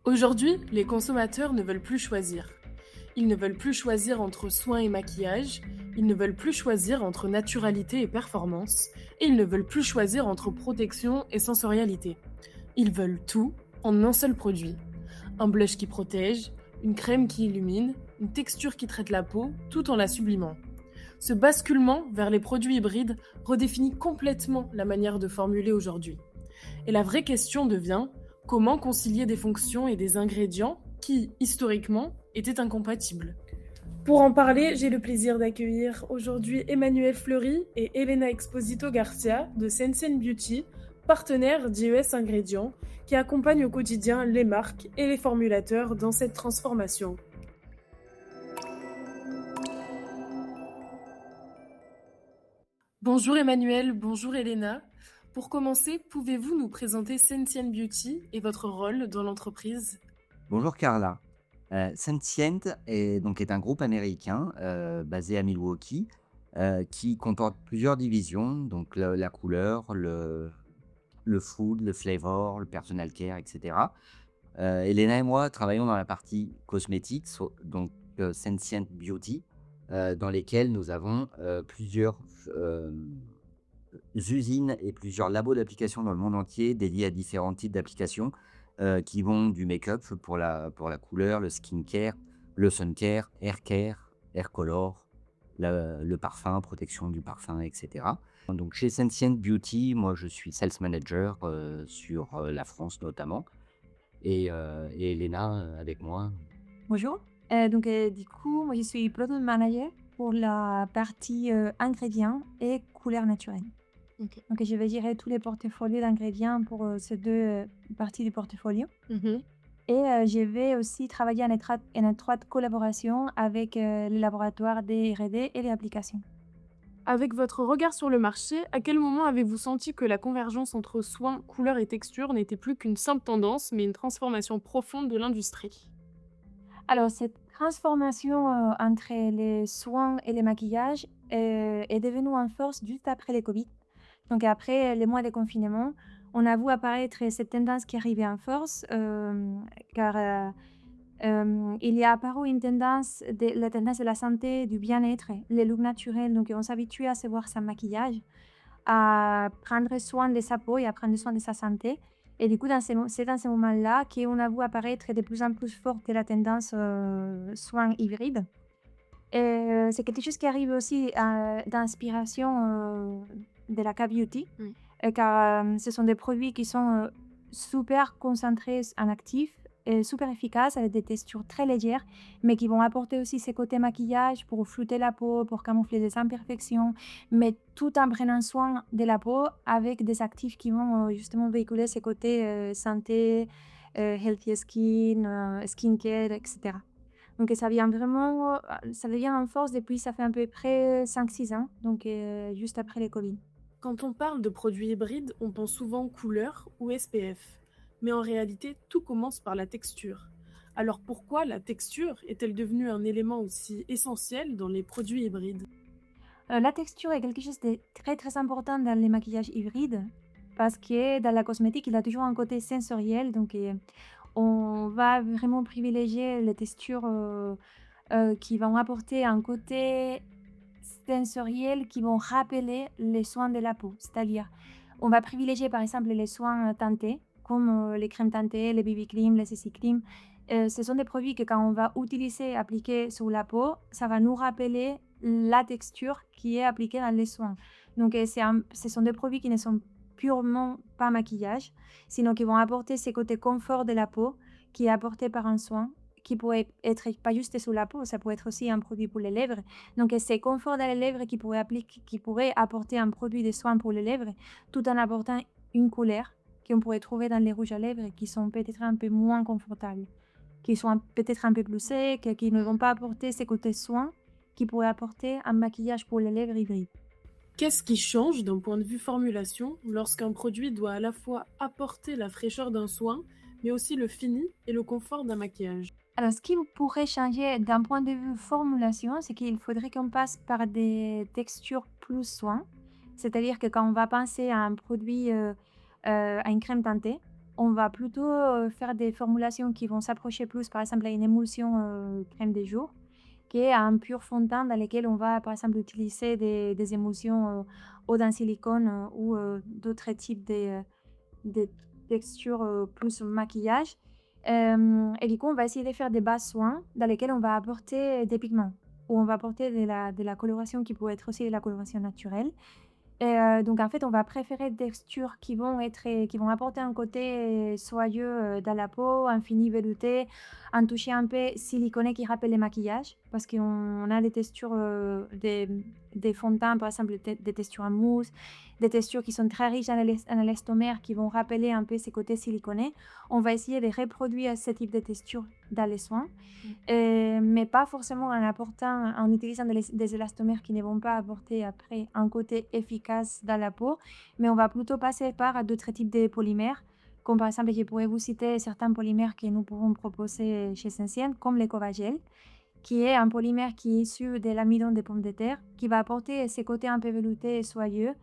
Aujourd'hui, les consommateurs ne veulent plus choisir. Ils ne veulent plus choisir entre soins et maquillage, ils ne veulent plus choisir entre naturalité et performance, et ils ne veulent plus choisir entre protection et sensorialité. Ils veulent tout en un seul produit. Un blush qui protège, une crème qui illumine, une texture qui traite la peau, tout en la sublimant. Ce basculement vers les produits hybrides redéfinit complètement la manière de formuler aujourd'hui. Et la vraie question devient: comment concilier des fonctions et des ingrédients qui, historiquement, étaient incompatibles? Pour en parler, j'ai le plaisir d'accueillir aujourd'hui Emmanuel Fleury et Elena Exposito Garcia de Sensien Beauty, partenaires d'IES Ingrédients, qui accompagnent au quotidien les marques et les formulateurs dans cette transformation. Bonjour Emmanuel, bonjour Elena. Pour commencer, pouvez-vous nous présenter Sensien Beauty et votre rôle dans l'entreprise? Bonjour Carla. Sentient est un groupe américain, basé à Milwaukee, qui comporte plusieurs divisions, donc la couleur, le food, le flavor, le personal care et cetera. Elena et moi travaillons dans la partie cosmétique, Sentient Beauty, dans lesquelles nous avons, plusieurs, usines et plusieurs labos d'application dans le monde entier dédiés à différents types d'applications, qui vont du make-up pour la couleur, le skincare, le sun care, hair color, le parfum, protection du parfum et cetera. Donc chez Sentient Beauty, moi je suis sales manager, sur, la France notamment et Elena, avec moi. Bonjour. Du coup, moi, je suis product manager pour la partie ingrédients et couleurs naturelles. Ok. Donc, je vais gérer tous les portfolios d'ingrédients pour ces deux parties du portfolio. Mhm. Et je vais aussi travailler en étroite collaboration avec les laboratoires des R&D et les applications. Avec votre regard sur le marché, à quel moment avez-vous senti que la convergence entre soins, couleurs et textures n'était plus qu'une simple tendance, mais une transformation profonde de l'industrie? Alors, cette transformation entre les soins et les maquillages est devenue en force juste après les Covid. Donc après les mois de confinement, on a vu apparaître cette tendance qui arrivait en force, car, il y a apparu une tendance la tendance de la santé, du bien-être, les looks naturels. Donc on s'habitue à se voir sans maquillage, à prendre soin de sa peau et à prendre soin de sa santé. Et du coup, c'est dans ces moments-là qu'on a vu apparaître de plus en plus forte la tendance, soins hybrides. Et c'est quelque chose qui arrive aussi, d'inspiration, de la K-beauty, Oui. car, ce sont des produits qui sont, super concentrés en actifs et super efficaces avec des textures très légères, mais qui vont apporter aussi ces côtés maquillage pour flouter la peau, pour camoufler des imperfections, mais tout en prenant soin de la peau avec des actifs qui vont, justement véhiculer ces côtés, santé, healthy skin, skincare et cetera. Donc ça vient vraiment, ça devient en force depuis ça fait à peu près 5 6 ans, donc juste après les Covid. Quand on parle de produits hybrides, on pense souvent couleur ou SPF. Mais en réalité, tout commence par la texture. Alors pourquoi la texture est-elle devenue un élément aussi essentiel dans les produits hybrides? La texture est quelque chose de très, très important dans les maquillages hybrides parce que dans la cosmétique, il a toujours un côté sensoriel, donc on va vraiment privilégier les textures, qui vont apporter un côté sensoriel, qui vont rappeler les soins de la peau. C'est-à-dire, on va privilégier par exemple les soins teintés, comme les crèmes teintées, les BB cream, les CC cream. Ce sont des produits que quand on va utiliser, appliquer sur la peau, ça va nous rappeler la texture qui est appliquée dans les soins. Donc, ce sont des produits qui ne sont purement pas maquillage, sinon qui vont apporter ce côté confort de la peau qui est apporté par un soin, qui pourrait être pas juste sur la peau, ça pourrait être aussi un produit pour les lèvres. Donc, c'est confort dans les lèvres qui pourrait apporter un produit de soin pour les lèvres, tout en apportant une couleur qu'on pourrait trouver dans les rouges à lèvres qui sont peut-être un peu moins confortables, qui sont peut-être un peu plus secs, qui ne vont pas apporter ces côtés soins qui pourraient apporter un maquillage pour les lèvres hybride. Qu'est-ce qui change d'un point de vue formulation lorsqu'un produit doit à la fois apporter la fraîcheur d'un soin, mais aussi le fini et le confort d'un maquillage? Alors, ce qui pourrait changer d'un point de vue formulation, c'est qu'il faudrait qu'on passe par des textures plus soins. C'est-à-dire que quand on va penser à un produit, à une crème teintée, on va plutôt, faire des formulations qui vont s'approcher plus, par exemple, à une émulsion, crème de jour, qu'à un pur fond de teint dans lequel on va, par exemple, utiliser des émulsions, eau d'un silicone, ou d'autres types de textures, plus maquillage. Et du coup, on va essayer de faire des bas soins dans lesquels on va apporter des pigments, ou on va apporter de la coloration qui peut être aussi de la coloration naturelle. Et donc en fait, on va préférer des textures qui vont apporter un côté soyeux, dans la peau, un fini velouté, un toucher un peu siliconé qui rappelle les maquillages. Parce qu'on a des textures, des fonds de teint, par exemple, des textures en mousse, des textures qui sont très riches en élastomère, qui vont rappeler un peu ces côtés siliconés. On va essayer de reproduire ce type de texture dans les soins. Mmh. Mais pas forcément en utilisant des élastomères qui ne vont pas apporter après un côté efficace dans la peau, mais on va plutôt passer par d'autres types de polymères, comme par exemple, je pourrais vous citer certains polymères que nous pouvons proposer chez Sensient, comme l'Ecovagel, qui est un polymère qui est issu de l'amidon des pommes de terre, qui va apporter ces côtés un peu veloutés et soyeux,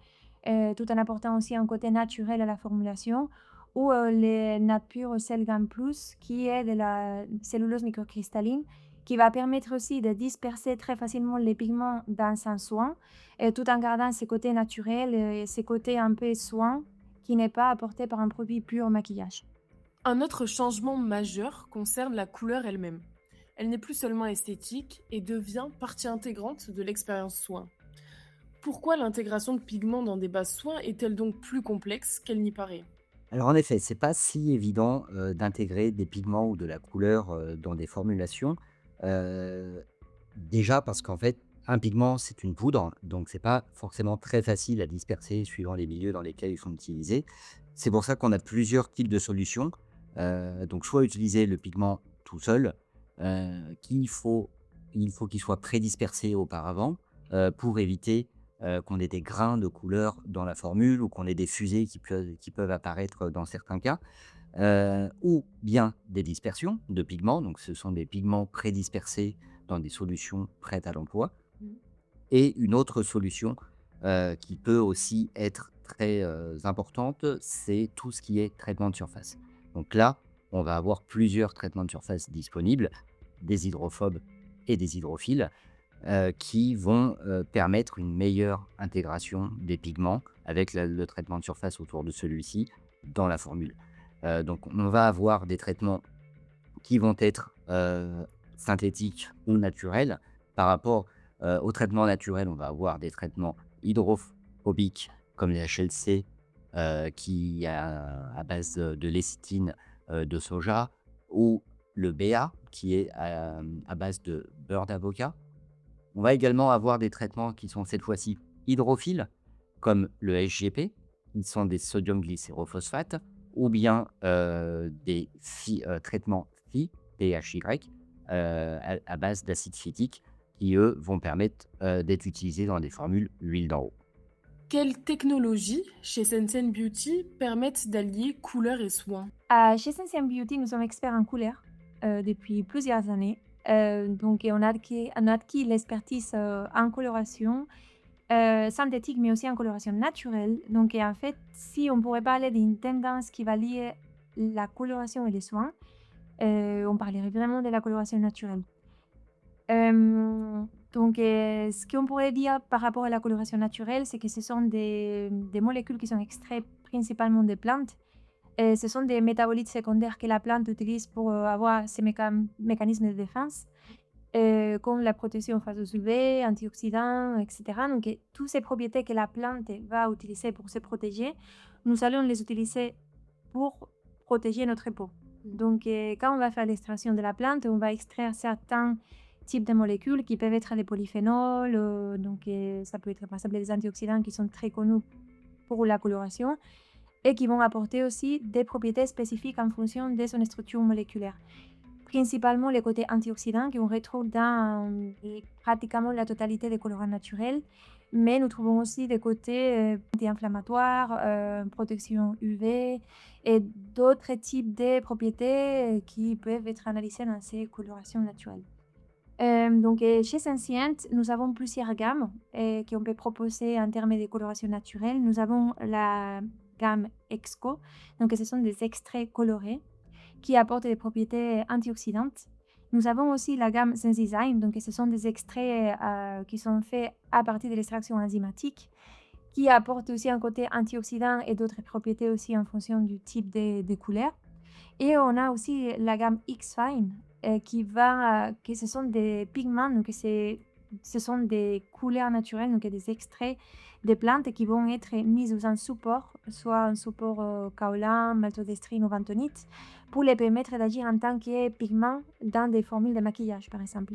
tout en apportant aussi un côté naturel à la formulation, ou les Nature Celgam Plus, qui est de la cellulose microcristalline, qui va permettre aussi de disperser très facilement les pigments dans un soin, et tout en gardant ces côtés naturels et ces côtés un peu soin qui n'est pas apporté par un produit pur maquillage. Un autre changement majeur concerne la couleur elle-même. Elle n'est plus seulement esthétique et devient partie intégrante de l'expérience soin. Pourquoi l'intégration de pigments dans des bases soins est-elle donc plus complexe qu'elle n'y paraît? Alors en effet, c'est pas si évident, d'intégrer des pigments ou de la couleur, dans des formulations. Heu, Déjà parce qu'en fait, un pigment, c'est une poudre, donc c'est pas forcément très facile à disperser suivant les milieux dans lesquels ils sont utilisés. C'est pour ça qu'on a plusieurs types de solutions. Donc soit utiliser le pigment tout seul, qu'il faut il faut qu'il soit prédispersé auparavant, pour éviter qu'on ait des grains de couleur dans la formule ou qu'on ait des fusées qui peuvent apparaître dans certains cas, ou bien des dispersions de pigments. Donc ce sont des pigments prédispersés dans des solutions prêtes à l'emploi. Mmh. Et une autre solution, qui peut aussi être très, importante, c'est tout ce qui est traitement de surface. Donc là, on va avoir plusieurs traitements de surface disponibles, des hydrophobes et des hydrophiles, qui vont, permettre une meilleure intégration des pigments avec le traitement de surface autour de celui-ci dans la formule. Donc on va avoir des traitements qui vont être, synthétiques ou naturels. Par rapport, aux traitements naturels, on va avoir des traitements hydrophobiques comme les HLC, qui à base de lécithine, de soja, ou le BA qui est à base de beurre d'avocat. On va également avoir des traitements qui sont cette fois-ci hydrophiles, comme le SGP, qui sont des sodium glycérophosphate, ou bien traitements PHY, à base d'acide phytique, qui eux vont permettre d'être utilisés dans des formules huile d'en haut. Quelles technologies chez Sensen Beauty permettent d'allier couleur et soin? Chez Sensient Beauty, nous sommes experts en couleur, depuis plusieurs années. Donc et on a acquis l'expertise, en coloration, synthétique, mais aussi en coloration naturelle. Donc et en fait, si on pourrait parler d'une tendance qui va lier la coloration et les soins, on parlerait vraiment de la coloration naturelle. Donc ce qu'on pourrait dire par rapport à la coloration naturelle, c'est que ce sont des molécules qui sont extraites principalement des plantes, et ce sont des métabolites secondaires que la plante utilise pour, avoir ces mécanismes de défense, comme la protection face aux UV, antioxydants, et cetera. Donc toutes ces propriétés que la plante va utiliser pour se protéger, nous allons les utiliser pour protéger notre peau. Mmh. Donc quand on va faire l'extraction de la plante, on va extraire certains types de molécules qui peuvent être des polyphénols, donc ça peut être par exemple des antioxydants qui sont très connus pour la coloration, et qui vont apporter aussi des propriétés spécifiques en fonction de son structure moléculaire. Principalement les côtés antioxydants qu'on retrouve dans pratiquement la totalité des colorants naturels, mais nous trouvons aussi des côtés anti-inflammatoires, protection UV et d'autres types de propriétés qui peuvent être analysées dans ces colorations naturelles. Donc chez Sensient, nous avons plusieurs gammes qu'on peut proposer en termes de coloration naturelle. Nous avons la gamme Exco. Donc, ce sont des extraits colorés qui apportent des propriétés antioxydantes. Nous avons aussi la gamme Senzyme, donc ce sont des extraits qui sont faits à partir de l'extraction enzymatique, qui apportent aussi un côté antioxydant et d'autres propriétés aussi en fonction du type de couleurs. Et on a aussi la gamme X-Fine que ce sont des pigments, donc ce sont des couleurs naturelles, donc des extraits des plantes qui vont être mis sous un support, soit un support kaolin, maltodextrine ou bentonite, pour les permettre d'agir en tant que pigments dans des formules de maquillage, par exemple,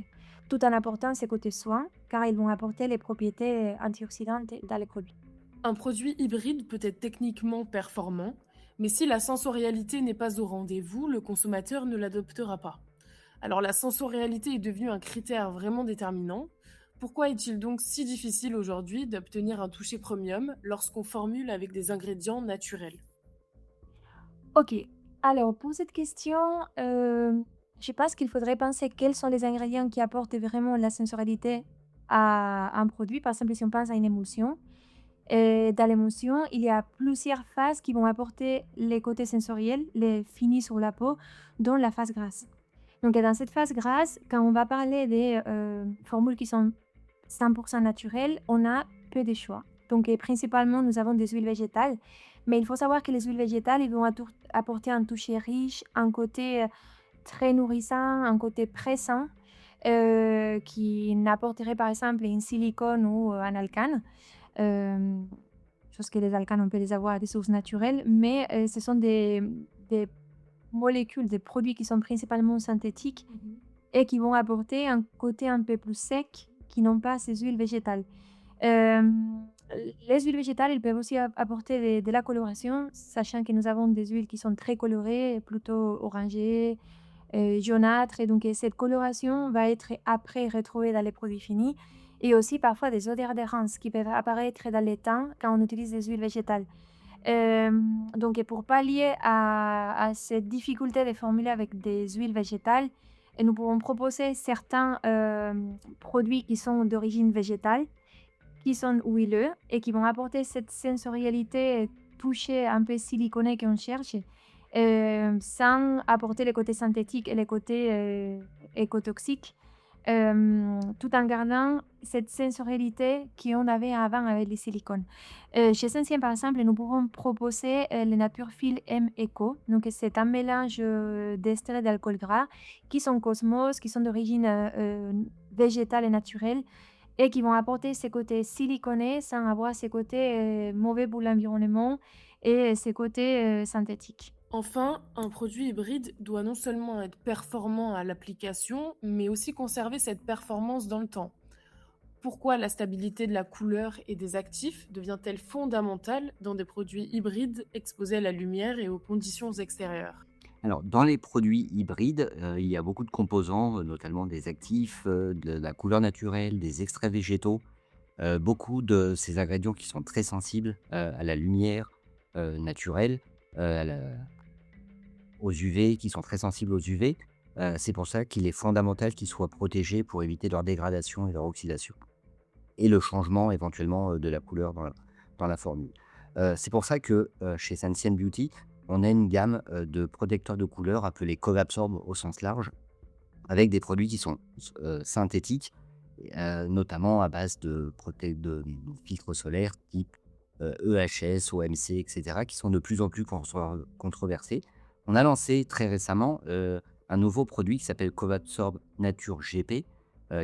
tout en apportant ces côtés soins, car ils vont apporter les propriétés antioxydantes dans les produits. Un produit hybride peut être techniquement performant, mais si la sensorialité n'est pas au rendez-vous, le consommateur ne l'adoptera pas. Alors la sensorialité est devenue un critère vraiment déterminant. Pourquoi est-il donc si difficile aujourd'hui d'obtenir un toucher premium lorsqu'on formule avec des ingrédients naturels? Ok, alors pour cette question, je pense qu'il faudrait penser quels sont les ingrédients qui apportent vraiment la sensorialité à un produit. Par exemple, si on pense à une émulsion, dans l'émotion, il y a plusieurs phases qui vont apporter les côtés sensoriels, les finis sur la peau, dont la phase grasse. Donc, dans cette phase grasse, quand on va parler des formules qui sont 100% naturelles, on a peu de choix. Donc, principalement, nous avons des huiles végétales. Mais il faut savoir que les huiles végétales, ils vont apporter un toucher riche, un côté très nourrissant, un côté pressant, qui n'apporterait par exemple un silicone ou un alcane. Euh, Chose que les alcanes, on peut les avoir à des sources naturelles, mais ce sont des molécules, des produits qui sont principalement synthétiques et qui vont apporter un côté un peu plus sec qui n'ont pas ces huiles végétales. Euh, les huiles végétales, elles peuvent aussi apporter de la coloration, sachant que nous avons des huiles qui sont très colorées, plutôt orangées, jaunâtres, et donc cette coloration va être après retrouvée dans les produits finis, et aussi parfois des odeurs d'errance qui peuvent apparaître dans les temps quand on utilise des huiles végétales. Euh, donc, pour pallier à cette difficulté de formuler avec des huiles végétales, nous pouvons proposer certains produits qui sont d'origine végétale, qui sont huileux et qui vont apporter cette sensorialité touchée un peu siliconée qu'on cherche, sans apporter les côtés synthétiques et les côtés écotoxiques, tout en gardant cette sensorialité qu'on avait avant avec les silicones. Chez Sensien, par exemple, nous pouvons proposer le Naturefil M Eco. Donc, c'est un mélange d'esters d'alcool gras qui sont Cosmos, qui sont d'origine végétale et naturelle, et qui vont apporter ces côtés siliconés sans avoir ces côtés mauvais pour l'environnement et ces côtés synthétiques. Enfin, un produit hybride doit non seulement être performant à l'application, mais aussi conserver cette performance dans le temps. Pourquoi la stabilité de la couleur et des actifs devient-elle fondamentale dans des produits hybrides exposés à la lumière et aux conditions extérieures? Alors, dans les produits hybrides, il y a beaucoup de composants, notamment des actifs, de la couleur naturelle, des extraits végétaux, beaucoup de ces ingrédients qui sont très sensibles, à la lumière, naturelle, à la aux UV, qui sont très sensibles aux UV. C'est pour ça qu'il est fondamental qu'ils soient protégés pour éviter leur dégradation et leur oxydation et le changement éventuellement, de la couleur dans la formule. C'est pour ça que, chez Sensient Beauty, on a une gamme, de protecteurs de couleurs appelés Colabsorb au sens large, avec des produits qui sont synthétiques, notamment à base de filtres solaires type, EHS, OMC et cetera, qui sont de plus en plus controversés. On a lancé très récemment, un nouveau produit qui s'appelle Colabsorb Nature GP,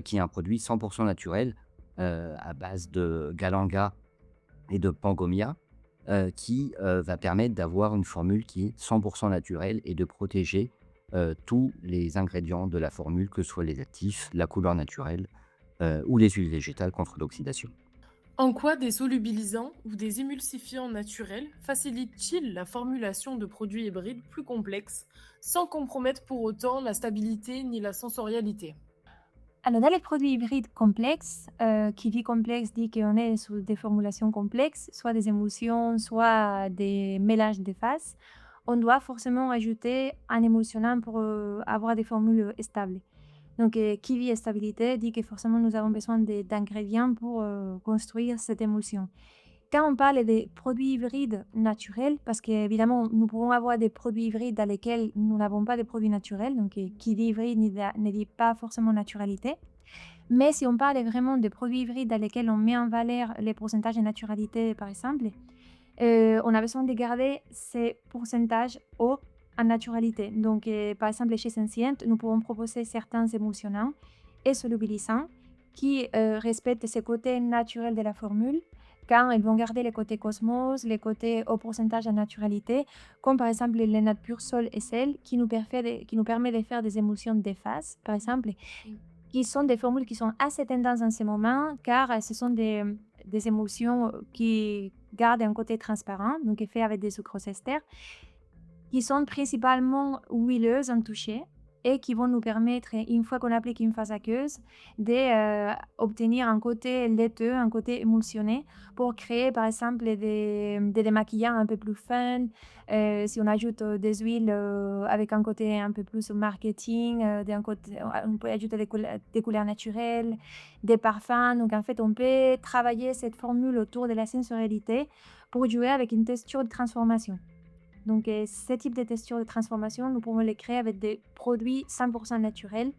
qui est un produit 100 naturel, à base de galanga et de pangomia, qui, va permettre d'avoir une formule qui est 100 naturelle et de protéger, tous les ingrédients de la formule, que ce soit les actifs, la couleur naturelle, ou les huiles végétales contre l'oxydation. En quoi des solubilisants ou des émulsifiants naturels facilitent-ils la formulation de produits hybrides plus complexes, sans compromettre pour autant la stabilité ni la sensorialité? Alors, dans les produits hybrides complexes, qui dit complexe dit qu'on est sur des formulations complexes, soit des émulsions, soit des mélanges de phases, on doit forcément ajouter un émulsionnant pour avoir des formules stables. Donc, qui dit stabilité dit que forcément nous avons besoin d'ingrédients pour construire cette émulsion. quand on parle des produits hybrides naturels, parce qu'évidemment, nous pouvons avoir des produits hybrides dans lesquels nous n'avons pas de produits naturels, donc qui dit hybride ne dit pas forcément naturalité. Mais si on parle vraiment de produits hybrides dans lesquels on met en valeur les pourcentages de naturalité, par exemple, on a besoin de garder ces pourcentages hauts en naturalité. Donc, par exemple, chez Sensient, nous pouvons proposer certains émulsionnants et solubilisants qui respectent ces côtés naturels de la formule, quand ils vont garder les côtés cosmos, les côtés au pourcentage de naturalité, comme par exemple les nattes pure sol et sel, qui nous permet de faire des émulsions de phase, par exemple, qui sont des formules qui sont assez tendances en ce moment, car ce sont des émulsions qui gardent un côté transparent, donc fait avec des sucres ester, qui sont principalement huileuses en toucher et qui vont nous permettre, une fois qu'on applique une phase aqueuse, d'obtenir un côté laiteux, un côté émulsionné pour créer par exemple des démaquillants un peu plus fins. Si on ajoute des huiles avec un côté un peu plus marketing, on peut ajouter des couleurs naturelles, des parfums. Donc en fait, on peut travailler cette formule autour de la sensorialité pour jouer avec une texture de transformation. Donc, ce type de texture de transformation, nous pouvons les créer avec des produits 100% naturels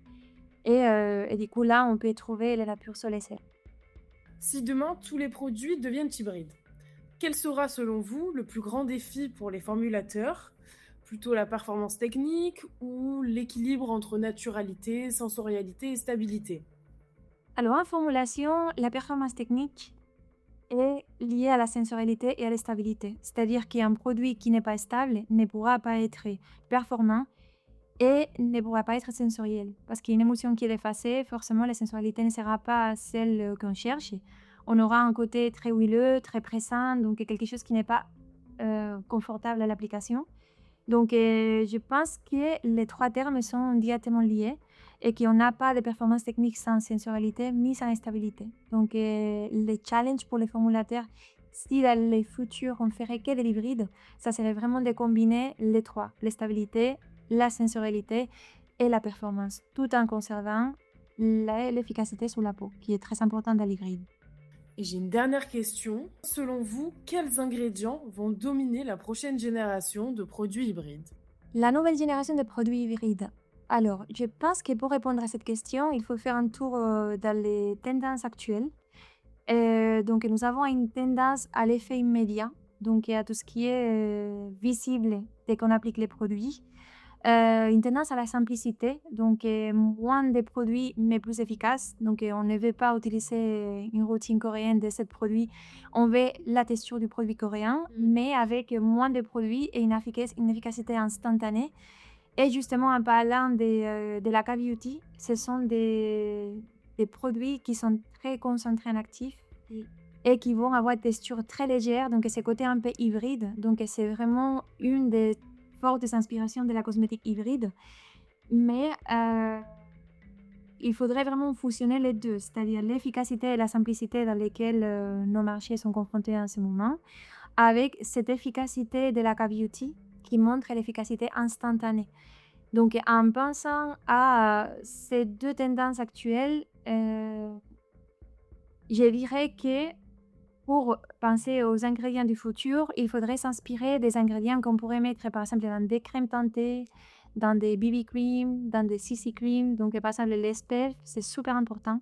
et du coup, là, on peut trouver la pure sol et sel. Si demain tous les produits deviennent hybrides, quel sera selon vous le plus grand défi pour les formulateurs? Plutôt la performance technique ou l'équilibre entre naturalité, sensorialité et stabilité? Alors, en formulation, la performance technique est liée à la sensorialité et à la stabilité. C'est-à-dire qu'un produit qui n'est pas stable ne pourra pas être performant et ne pourra pas être sensoriel. Parce qu'une émotion qui est effacée, forcément, la sensorialité ne sera pas celle qu'on cherche. On aura un côté très huileux, très pressant, donc quelque chose qui n'est pas confortable à l'application. Donc, je pense que les trois termes sont directement liés et qu'on n'a pas de performance technique sans sensorialité ni sans stabilité. Donc, le challenge pour les formulateurs, si dans le futur on ferait que de l'hybride, ça serait vraiment de combiner les trois, la stabilité, la sensorialité et la performance, tout en conservant l'efficacité sur la peau, qui est très importante dans l'hybride. Et j'ai une dernière question. Selon vous, quels ingrédients vont dominer la prochaine génération de produits hybrides? La nouvelle génération de produits hybrides. Alors, je pense que pour répondre à cette question, il faut faire un tour dans les tendances actuelles. Donc, nous avons une tendance à l'effet immédiat, donc à tout ce qui est visible dès qu'on applique les produits. Une tendance à la simplicité, donc moins de produits mais plus efficaces. Donc, on ne veut pas utiliser une routine coréenne de ce produit. On veut la texture du produit coréen, mais avec moins de produits et une efficacité instantanée. Et justement, en parlant de la K-Beauty, ce sont des produits qui sont très concentrés en actifs et qui vont avoir une texture très légère, donc c'est côté un peu hybride. Donc, c'est vraiment une des fortes inspirations de la cosmétique hybride. Mais il faudrait vraiment fusionner les deux, c'est-à-dire l'efficacité et la simplicité dans lesquelles nos marchés sont confrontés en ce moment, avec cette efficacité de la K-Beauty qui montre l'efficacité instantanée. Donc, en pensant à ces deux tendances actuelles, je dirais que pour penser aux ingrédients du futur, il faudrait s'inspirer des ingrédients qu'on pourrait mettre, par exemple, dans des crèmes teintées, dans des BB cream, dans des CC cream. Donc, par exemple, l'SPF, c'est super important.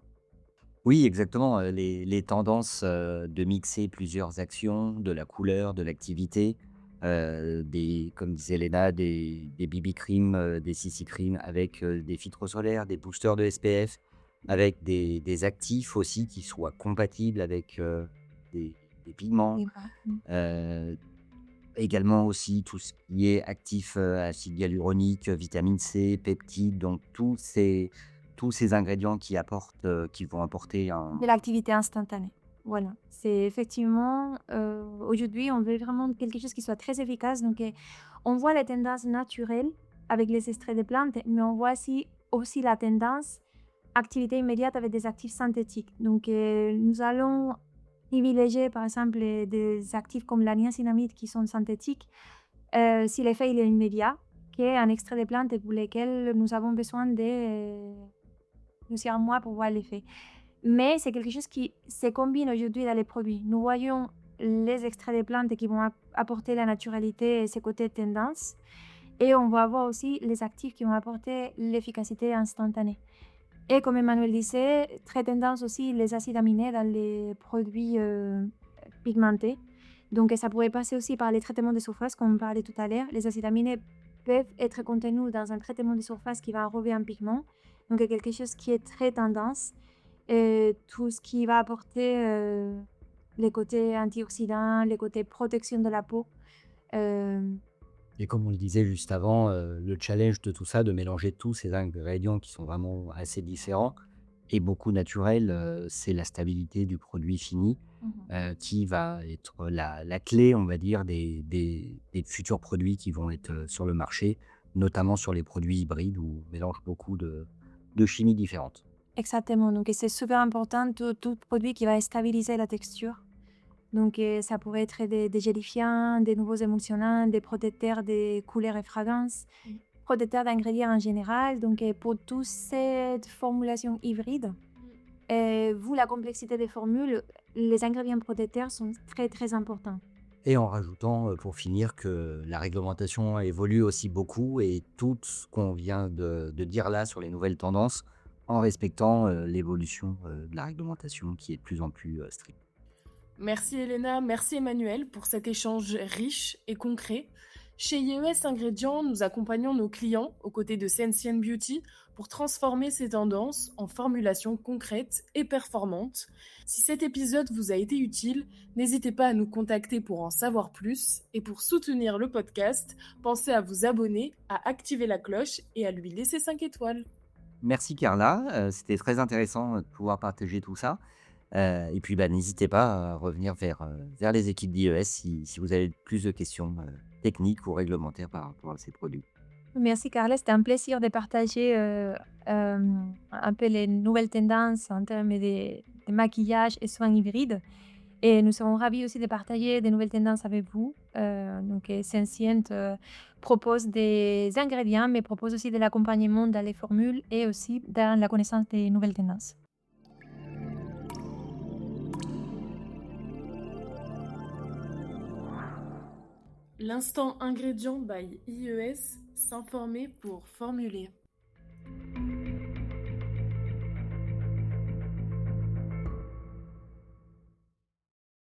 Oui, exactement, les tendances, de mixer plusieurs actions, de la couleur, de l'activité, des comme disait Léna, des BB cream, des CC cream avec, des filtres solaires, des boosters de SPF, avec des actifs aussi qui soient compatibles avec, des pigments. Et voilà. Heu, Également aussi tout ce qui est actif, acide hyaluronique, vitamine C, peptides, donc tous ces ingrédients qui vont apporter De un. l'activité instantanée. Voilà. C'est effectivement, aujourd'hui, on veut vraiment quelque chose qui soit très efficace. Donc, on voit les tendances naturelles avec les extraits de plantes, mais on voit aussi la tendance activité immédiate avec des actifs synthétiques. Donc, nous allons privilégier, par exemple, des actifs comme la niacinamide qui sont synthétiques, si l'effet il est immédiat, qu'un extrait de plante pour lesquels nous avons besoin de plusieurs mois pour voir l'effet. Mais c'est quelque chose qui se combine aujourd'hui dans les produits. Nous voyons les extraits des plantes qui vont apporter la naturalité et ses côtés tendance. Et on va avoir aussi les actifs qui vont apporter l'efficacité instantanée. Et comme Emmanuel disait, très tendance aussi les acides aminés dans les produits pigmentés. Donc ça pourrait passer aussi par les traitements de surface, comme on parlait tout à l'heure. Les acides aminés peuvent être contenus dans un traitement de surface qui va enrober un pigment. Donc quelque chose qui est très tendance. Et tout ce qui va apporter les côtés antioxydants, les côtés protection de la peau. Euh, Et comme on le disait juste avant, le challenge de tout ça, de mélanger tous ces ingrédients qui sont vraiment assez différents et beaucoup naturels, c'est la stabilité du produit fini, qui va être la clé, on va dire, des futurs produits qui vont être, sur le marché, notamment sur les produits hybrides où on mélange beaucoup de chimies différentes. Exactement. Donc c'est super important, tout produit qui va stabiliser la texture. Donc ça pourrait être des gélifiants, des nouveaux émulsionnants, des protecteurs des couleurs et fragrances, protecteurs d'ingrédients en général. Donc pour toute cette formulation hybride, vu la complexité des formules, les ingrédients protecteurs sont très très importants. Et en rajoutant, pour finir, que la réglementation évolue aussi beaucoup et tout ce qu'on vient de dire là sur les nouvelles tendances, en respectant, l'évolution, de la réglementation qui est de plus en plus, stricte. Merci Elena, merci Emmanuel pour cet échange riche et concret. Chez IES Ingrédients, nous accompagnons nos clients aux côtés de Sensient Beauty pour transformer ces tendances en formulations concrètes et performantes. Si cet épisode vous a été utile, n'hésitez pas à nous contacter pour en savoir plus et pour soutenir le podcast, pensez à vous abonner, à activer la cloche et à lui laisser 5 étoiles. Merci Carla, c'était très intéressant, de pouvoir partager tout ça, et puis, bah, n'hésitez pas à revenir vers les équipes d'IES si vous avez plus de questions, techniques ou réglementaires par rapport à ces produits. Merci Carla, c'était un plaisir de partager un peu les nouvelles tendances en termes de maquillage et soins hybrides. Et nous serons ravis aussi de partager des nouvelles tendances avec vous. Donc, Sensient propose des ingrédients, mais propose aussi de l'accompagnement dans les formules et aussi dans la connaissance des nouvelles tendances. L'instant ingrédient by IES, s'informer pour formuler.